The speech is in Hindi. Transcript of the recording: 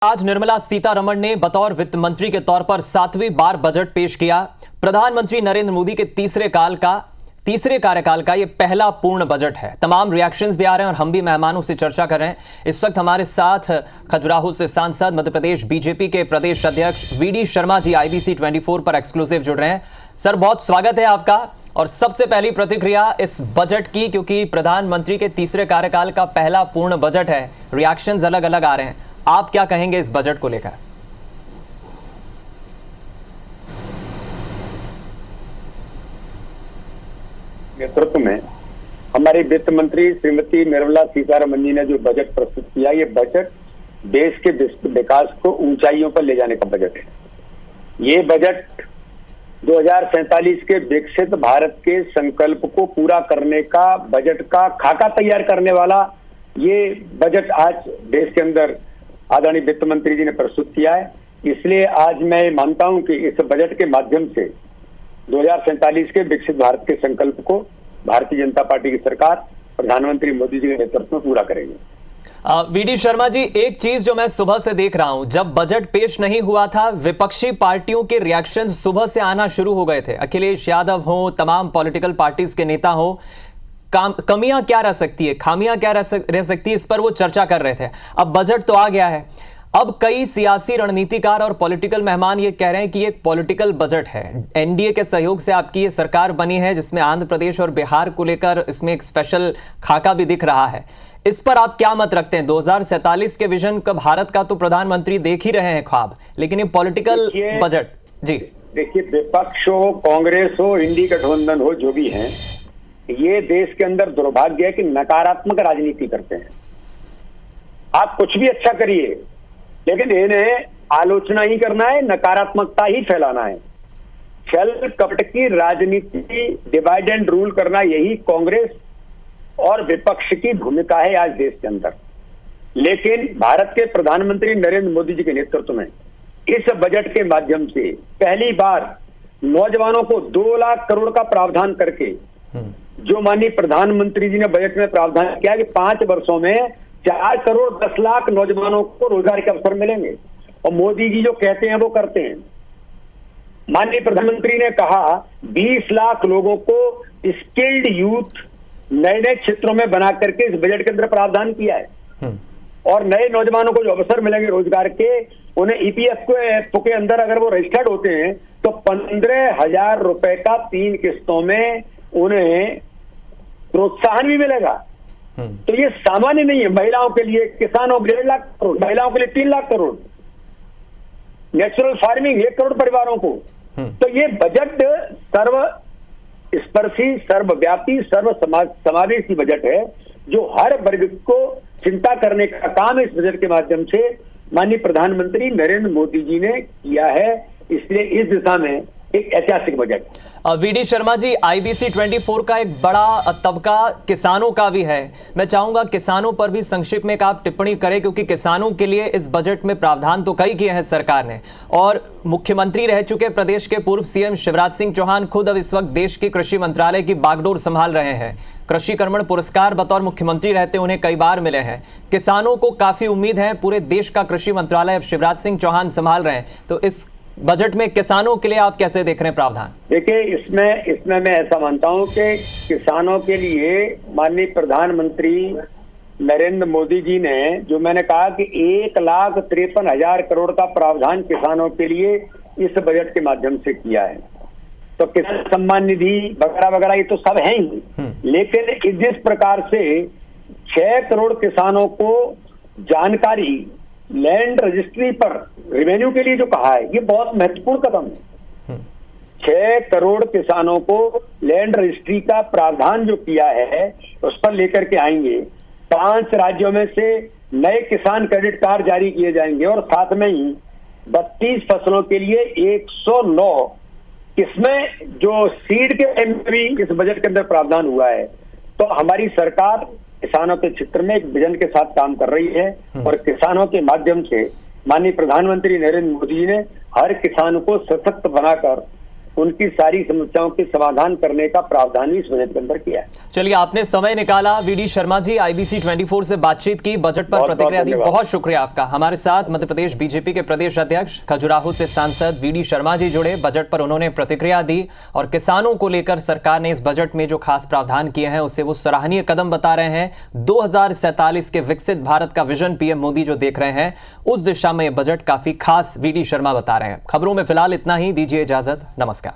आज निर्मला सीतारमण ने बतौर वित्त मंत्री के तौर पर 7वीं बार बजट पेश किया। प्रधानमंत्री नरेंद्र मोदी के तीसरे कार्यकाल का यह पहला पूर्ण बजट है। तमाम रिएक्शंस भी आ रहे हैं और हम भी मेहमानों से चर्चा कर रहे हैं। इस वक्त हमारे साथ खजुराहो से सांसद, मध्य प्रदेश बीजेपी के प्रदेश अध्यक्ष वीडी शर्मा जी IBC 24 पर एक्सक्लूसिव जुड़ रहे हैं। सर, बहुत स्वागत है आपका। और सबसे पहली प्रतिक्रिया इस बजट की, क्योंकि प्रधानमंत्री के तीसरे कार्यकाल का पहला पूर्ण बजट है, रिएक्शंस अलग अलग आ रहे हैं। आप क्या कहेंगे इस बजट को लेकर? नेतृत्व में हमारी वित्त मंत्री श्रीमती निर्मला सीतारमण जी ने जो बजट प्रस्तुत किया, ये बजट देश के विकास को ऊंचाइयों पर ले जाने का बजट है। ये बजट 2047 के विकसित भारत के संकल्प को पूरा करने का बजट का खाका तैयार करने वाला ये बजट आज देश के अंदर आदरणीय वित्त मंत्री जी ने प्रस्तुत किया है। इसलिए आज मैं मानता हूं कि इस बजट के माध्यम से 2047 के विकसित भारत के संकल्प को भारतीय जनता पार्टी की सरकार प्रधानमंत्री मोदी जी के नेतृत्व में पूरा करेंगे। वीडी शर्मा जी, एक चीज जो मैं सुबह से देख रहा हूं, जब बजट पेश नहीं हुआ था, विपक्षी पार्टियों के रिएक्शन सुबह से आना शुरू हो गए थे। अखिलेश यादव हो, तमाम पॉलिटिकल पार्टीज के नेता हो, कमियां क्या रह सकती है, खामियां क्या रह सकती है, इस पर वो चर्चा कर रहे थे। अब बजट तो आ गया है। अब कई सियासी रणनीतिकार और पॉलिटिकल मेहमान ये कह रहे हैं कि ये पॉलिटिकल बजट है। एनडीए के सहयोग से आपकी ये सरकार बनी है, जिसमें आंध्र प्रदेश और बिहार को लेकर इसमें एक स्पेशल खाका भी दिख रहा है। इस पर आप क्या मत रखते हैं? 2047 के विजन का भारत का तो प्रधानमंत्री देख ही रहे हैं ख्वाब, लेकिन ये पॉलिटिकल बजट। जी देखिए, विपक्ष हो, कांग्रेस हो, इंडी गठबंधन हो, जो भी है, ये देश के अंदर दुर्भाग्य है कि नकारात्मक राजनीति करते हैं। आप कुछ भी अच्छा करिए, लेकिन इन्हें आलोचना ही करना है, नकारात्मकता ही फैलाना है। छल कपट की राजनीति, डिवाइड एंड रूल करना, यही कांग्रेस और विपक्ष की भूमिका है आज देश के अंदर। लेकिन भारत के प्रधानमंत्री नरेंद्र मोदी जी के नेतृत्व में इस बजट के माध्यम से पहली बार नौजवानों को 2 लाख करोड़ का प्रावधान करके, जो माननीय प्रधानमंत्री जी ने बजट में प्रावधान किया कि 5 वर्षों में 4 करोड़ 10 लाख नौजवानों को रोजगार के अवसर मिलेंगे। और मोदी जी जो कहते हैं वो करते हैं। माननीय प्रधानमंत्री ने कहा 20 लाख लोगों को स्किल्ड यूथ नए नए क्षेत्रों में बना करके इस बजट के अंदर प्रावधान किया है। और नए नौजवानों को जो अवसर मिलेंगे रोजगार के, उन्हें EPF के अंदर अगर वो रजिस्टर्ड होते हैं तो 15,000 रुपए का 3 किस्तों में उन्हें प्रोत्साहन भी मिलेगा। तो ये सामान्य नहीं है। महिलाओं के लिए, किसानों के लिए 1.5 लाख करोड़, महिलाओं के लिए 3 लाख करोड़, नेचुरल फार्मिंग 1 करोड़ परिवारों को। तो ये बजट सर्वस्पर्शी, सर्वव्यापी, सर्व समावेशी बजट है, जो हर वर्ग को चिंता करने का काम इस बजट के माध्यम से माननीय प्रधानमंत्री नरेंद्र मोदी जी ने किया है। इसलिए इस दिशा में एक ऐतिहासिक budget. VD Sharma ji, IBC 24 का एक बड़ा तबका किसानों का भी है। मैं चाहूंगा किसानों पर भी संक्षिप्त में आप टिप्पणी करें, क्योंकि किसानों के लिए इस बजट में प्रावधान तो कई किए हैं सरकार ने। और मुख्यमंत्री रह चुके प्रदेश के पूर्व CM शिवराज सिंह चौहान खुद अब इस वक्त देश के कृषि मंत्रालय की बागडोर संभाल रहे हैं। कृषि कर्मण पुरस्कार बतौर मुख्यमंत्री रहते उन्हें कई बार मिले हैं। किसानों को काफी उम्मीद है। पूरे देश का कृषि मंत्रालय अब शिवराज सिंह चौहान संभाल रहे हैं। तो इस बजट में किसानों के लिए आप कैसे देख रहे हैं प्रावधान? देखिए, इसमें मैं ऐसा मानता हूं कि किसानों के लिए माननीय प्रधानमंत्री नरेंद्र मोदी जी ने, जो मैंने कहा कि 1,53,000 करोड़ का प्रावधान किसानों के लिए इस बजट के माध्यम से किया है। तो किसान सम्मान निधि वगैरह वगैरह ये तो सब है ही, लेकिन जिस प्रकार से 6 करोड़ किसानों को जानकारी लैंड रजिस्ट्री पर रेवेन्यू के लिए जो कहा है, ये बहुत महत्वपूर्ण कदम है। 6 करोड़ किसानों को लैंड रजिस्ट्री का प्रावधान जो किया है, उस पर लेकर के आएंगे। 5 राज्यों में से नए किसान क्रेडिट कार्ड जारी किए जाएंगे और साथ में ही 32 फसलों के लिए 109 किस्में जो सीड के भी इस बजट के अंदर प्रावधान हुआ है। तो हमारी सरकार किसानों के क्षेत्र में एक विजन के साथ काम कर रही है और किसानों के माध्यम से माननीय प्रधानमंत्री नरेंद्र मोदी जी ने हर किसान को सशक्त बनाकर उनकी सारी समस्याओं के समाधान करने का प्रावधान भी इस बजट के अंदर किया है। चलिए, आपने समय निकाला, वीडी शर्मा जी, IBC 24 से बातचीत की, बजट पर प्रतिक्रिया दी, बहुत शुक्रिया आपका। हमारे साथ मध्य प्रदेश बीजेपी के प्रदेश अध्यक्ष, खजुराहो से सांसद वीडी शर्मा जी जुड़े, बजट पर उन्होंने प्रतिक्रिया दी और किसानों को लेकर सरकार ने इस बजट में जो खास प्रावधान किए हैं उसे वो सराहनीय कदम बता रहे हैं। 2047 के विकसित भारत का विजन PM मोदी जो देख रहे हैं, उस दिशा में बजट काफी खास वीडी शर्मा बता रहे हैं। खबरों में फिलहाल इतना ही, दीजिए इजाजत, नमस्कार।